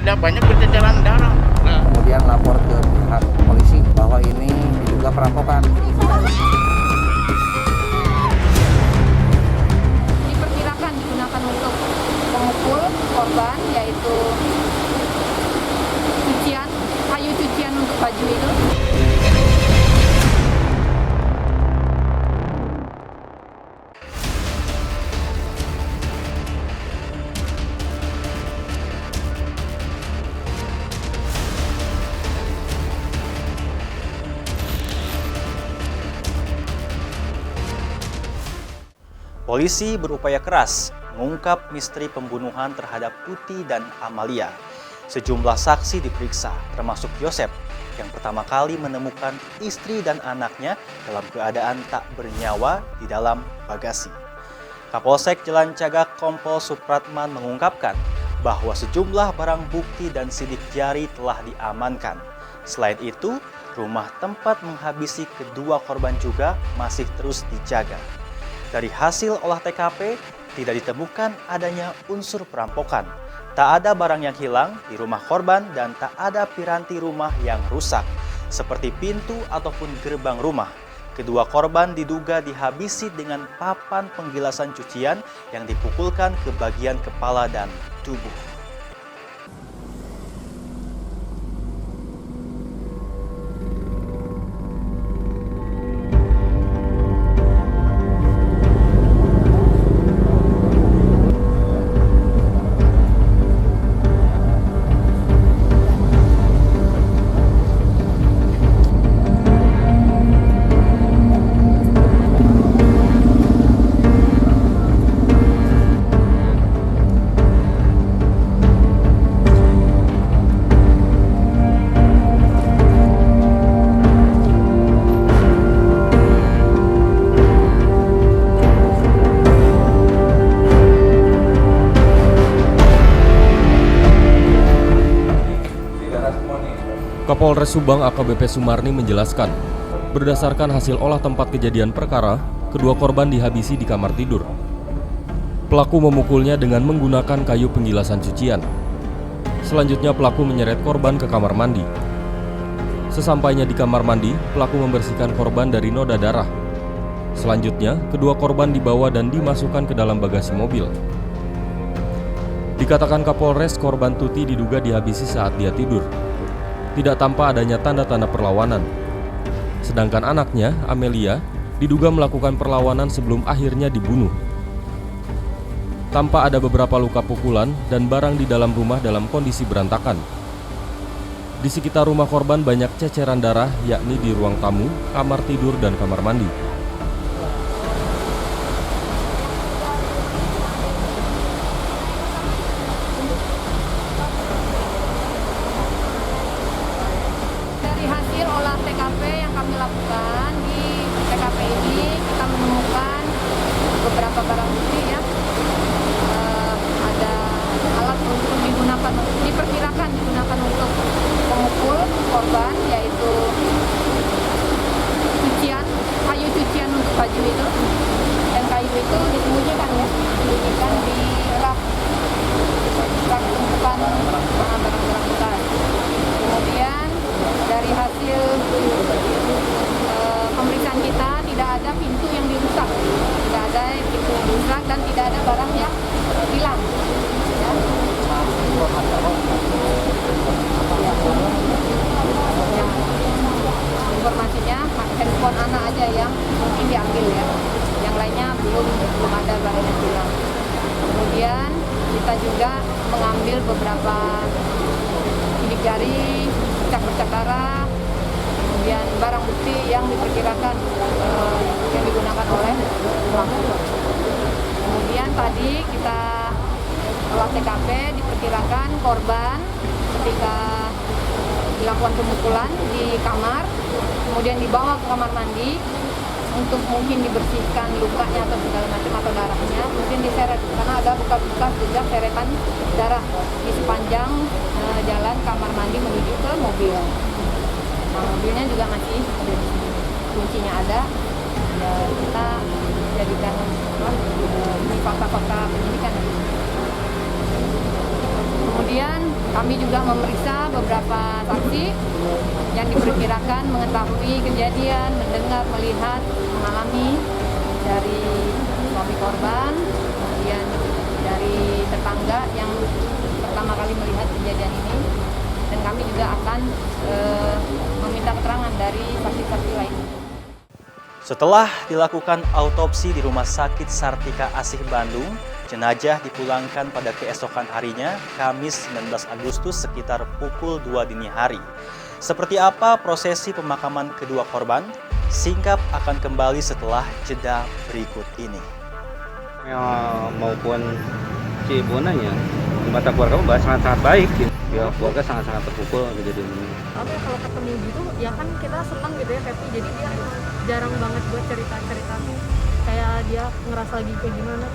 ada banyak berceceran darah. Nah, kemudian lapor ke pihak polisi bahwa ini diduga perampokan. Diperkirakan digunakan untuk memukul korban, yaitu kayu cucian untuk baju itu. Polisi berupaya keras mengungkap misteri pembunuhan terhadap Tuti dan Amalia. Sejumlah saksi diperiksa, termasuk Yosep, yang pertama kali menemukan istri dan anaknya dalam keadaan tak bernyawa di dalam bagasi. Kapolsek Jalan Cagak Kompol Supratman mengungkapkan bahwa sejumlah barang bukti dan sidik jari telah diamankan. Selain itu, rumah tempat menghabisi kedua korban juga masih terus dijaga. Dari hasil olah TKP, tidak ditemukan adanya unsur perampokan. Tak ada barang yang hilang di rumah korban dan tak ada piranti rumah yang rusak, seperti pintu ataupun gerbang rumah. Kedua korban diduga dihabisi dengan papan penggilasan cucian yang dipukulkan ke bagian kepala dan tubuh. Kapolres Subang AKBP Sumarni menjelaskan, berdasarkan hasil olah tempat kejadian perkara, kedua korban dihabisi di kamar tidur. Pelaku memukulnya dengan menggunakan kayu penggilasan cucian. Selanjutnya pelaku menyeret korban ke kamar mandi. Sesampainya di kamar mandi, pelaku membersihkan korban dari noda darah. Selanjutnya, kedua korban dibawa dan dimasukkan ke dalam bagasi mobil. Dikatakan Kapolres, korban Tuti diduga dihabisi saat dia tidur. Tidak tampak adanya tanda-tanda perlawanan. Sedangkan anaknya, Amelia, diduga melakukan perlawanan sebelum akhirnya dibunuh. Tampak ada beberapa luka pukulan dan barang di dalam rumah dalam kondisi berantakan. Di sekitar rumah korban banyak ceceran darah, yakni di ruang tamu, kamar tidur, dan kamar mandi. TKP yang kami lakukan di TKP ini, kita menemukan beberapa barang bukti ya. Ada alat untuk diperkirakan digunakan untuk memukul korban, yaitu kayu cucian untuk baju itu, dan kayu itu disembunyikan di rak tumpukan barang-barang bekas. Kemudian dari hasil pemeriksaan kita tidak ada pintu yang dirusak, dan tidak ada barang yang hilang. Ya. Informasinya handphone anak aja yang mungkin diambil ya, yang lainnya belum ada barang yang hilang. Kemudian kita juga mengambil beberapa sidik jari, bercak darah, kemudian barang bukti yang diperkirakan yang digunakan oleh pelaku. Kemudian tadi kita olah TKP, diperkirakan korban ketika dilakukan pemukulan di kamar, kemudian dibawa ke kamar mandi untuk mungkin dibersihkan lukanya atau segala macam atau darahnya, mungkin diseret karena ada bekas jejak seretan darah di sepanjang jalan kamar mandi menuju ke mobil. Nah, mobilnya juga masih ada, kuncinya ada. Ya, kita jadikan ini fakta-fakta penyidikan. Kemudian Kami juga memeriksa beberapa saksi yang diperkirakan mengetahui kejadian, mendengar, melihat, mengalami dari suami korban, kemudian dari tetangga yang pertama kali melihat kejadian ini, dan kami juga akan meminta keterangan dari saksi-saksi lain. Setelah dilakukan autopsi di Rumah Sakit Sartika Asih Bandung, jenazah dipulangkan pada keesokan harinya, Kamis 19 Agustus sekitar pukul 2 dini hari. Seperti apa prosesi pemakaman kedua korban? Singkap akan kembali setelah jeda berikut ini. Maupun si ibunanya, mata keluarga membahas sangat-sangat baik. Ya, keluarga sangat-sangat terpukul kejadian ini. Tapi kalau ketemu gitu, ya kan kita senang gitu ya, happy. Jadi dia jarang banget buat cerita-cerita kayak dia ngerasa lagi kayak gimana.